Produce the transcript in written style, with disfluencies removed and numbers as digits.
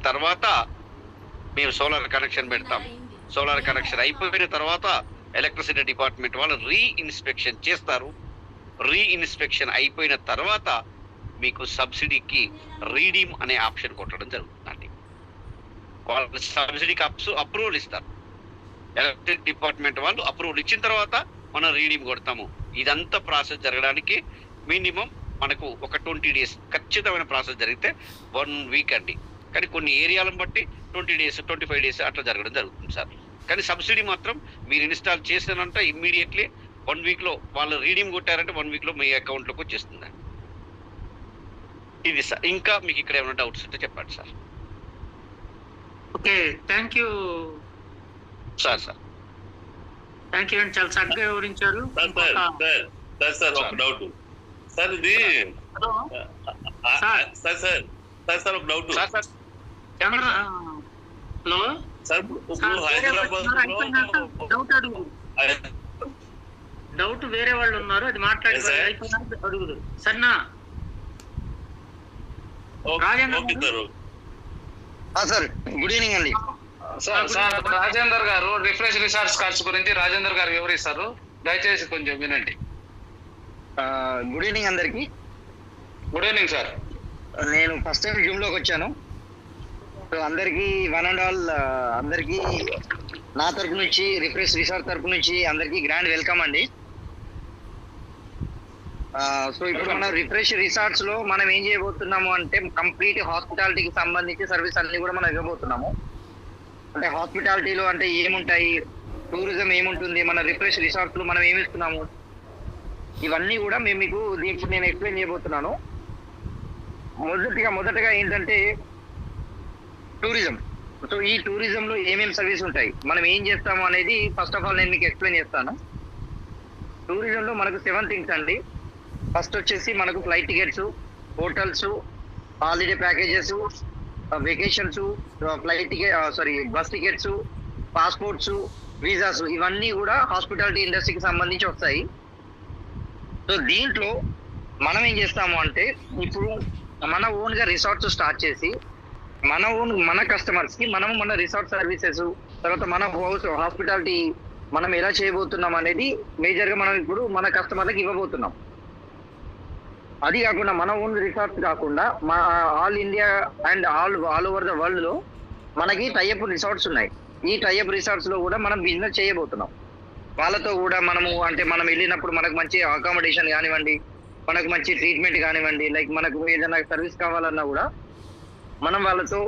తర్వాత మేము solar connection పెడతాం. సోలార్ కనెక్షన్ అయిపోయిన తర్వాత ఎలక్ట్రిసిటీ డిపార్ట్మెంట్ వాళ్ళు రీఇన్స్పెక్షన్ చేస్తారు. రీఇన్స్పెక్షన్ అయిపోయిన తర్వాత మీకు సబ్సిడీకి రీడీమ్ అనే ఆప్షన్ కొట్టడం జరుగుతుందండి. వాళ్ళు సబ్సిడీకి అప్రూవల్ ఇస్తారు. ఎలక్ట్రిసిటీ డిపార్ట్మెంట్ వాళ్ళు అప్రూవల్ ఇచ్చిన తర్వాత మనం రీడీమ్ కొడతాము. ఇదంతా ప్రాసెస్ జరగడానికి మినిమం మనకు ఒక 20 days ఖచ్చితమైన ప్రాసెస్ జరిగితే 1 week అండి. కానీ కొన్ని ఏరియాలను బట్టి 20 days 25 days అట్లా జరగడం జరుగుతుంది సార్. కానీ సబ్సిడీ మాత్రం మీరు ఇన్స్టాల్ చేసినంటే ఇమ్మీడియట్లీ 1 week లో వాళ్ళు రీడీమ్ కొట్టారంటే 1 week లో మీ అకౌంట్లోకి వచ్చేస్తుందండి. ఇది సార్. ఇంకా మీకు ఇక్కడ ఏమైనా డౌట్స్ ఉంటే చెప్పండి sir. Okay, thank you sir. Thank you అండి, చాలా చక్కగా వివరించారు. సార్ ఒక డౌట్ సార్, ఇది సార్ ఒక డౌట్ హలో సార్, ఇప్పుడు హైదరాబాద్ డౌట్ వేరే వాళ్ళు ఉన్నారు, అది మాట్లాడి అడుగుదు. సరేనా సార్? గుడ్ ఈవినింగ్ అండి. సార్ రాజేందర్ గారు రిఫ్రెష్ రిసార్ట్స్ కార్డ్స్ గురించి రాజేందర్ గారు వివరిస్తారు, దయచేసి కొంచెం వినండి. గుడ్ ఈవినింగ్ అందరికి. Good evening sir. నేను ఫస్ట్ టైం జూమ్ లోకి వచ్చాను. సో అందరికి వన్ అండ్ ఆల్ అందరికి నా తరపు నుంచి రిఫ్రెష్ రిసార్ట్ తరపు నుంచి అందరికి గ్రాండ్ వెల్కమ్ అండి. సో ఇప్పుడు మన రిఫ్రెష్ రిసార్ట్స్ లో మనం ఏం చేయబోతున్నాము అంటే కంప్లీట్ హాస్పిటాలిటీకి సంబంధించి సర్వీస్ అన్ని కూడా మనం ఇవ్వబోతున్నాము. అంటే హాస్పిటాలిటీలో అంటే ఏముంటాయి, టూరిజం ఏముంటుంది, మన రిఫ్రెష్ రిసార్ట్స్ లో మనం ఏమి ఇస్తున్నాము, ఇవన్నీ కూడా మేము మీకు దీంట్లో నేను ఎక్స్ప్లెయిన్ చేయబోతున్నాను. మొదటగా ఏంటంటే టూరిజం. సో ఈ టూరిజంలో ఏమేమి సర్వీస్ ఉంటాయి, మనం ఏం చేస్తాము అనేది ఫస్ట్ ఆఫ్ ఆల్ నేను మీకు ఎక్స్ప్లెయిన్ చేస్తాను. టూరిజంలో మనకు 7 things అండి. ఫస్ట్ వచ్చేసి మనకు flight tickets, hotels, holiday packages, vacations, flight ticket bus tickets, passports, visas, ఇవన్నీ కూడా హాస్పిటాలిటీ ఇండస్ట్రీకి సంబంధించి వస్తాయి. సో దీంట్లో మనం ఏం చేస్తాము అంటే ఇప్పుడు మన ఓన్గా రిసార్ట్స్ స్టార్ట్ చేసి మన కస్టమర్స్కి మనము మన రిసార్ట్ సర్వీసెస్, తర్వాత మన హాస్పిటాలిటీ మనం ఎలా చేయబోతున్నాం అనేది మేజర్గా మనం ఇప్పుడు మన కస్టమర్లకు ఇవ్వబోతున్నాం. అది కాకుండా మన ఓన్ రిసార్ట్స్ కాకుండా మా all India and all over the world లో మనకి టైఅప్ రిసార్ట్స్ ఉన్నాయి. ఈ టైఅప్ రిసార్ట్స్ లో కూడా మనం బిజినెస్ చేయబోతున్నాం. వాళ్ళతో కూడా మనము అంటే మనం వెళ్ళినప్పుడు మనకు మంచి అకామిడేషన్ కానివ్వండి, మనకు మంచి ట్రీట్మెంట్ కానివ్వండి, లైక్ మనకు ఏదైనా సర్వీస్ కావాలన్నా కూడా మనం వాళ్ళతో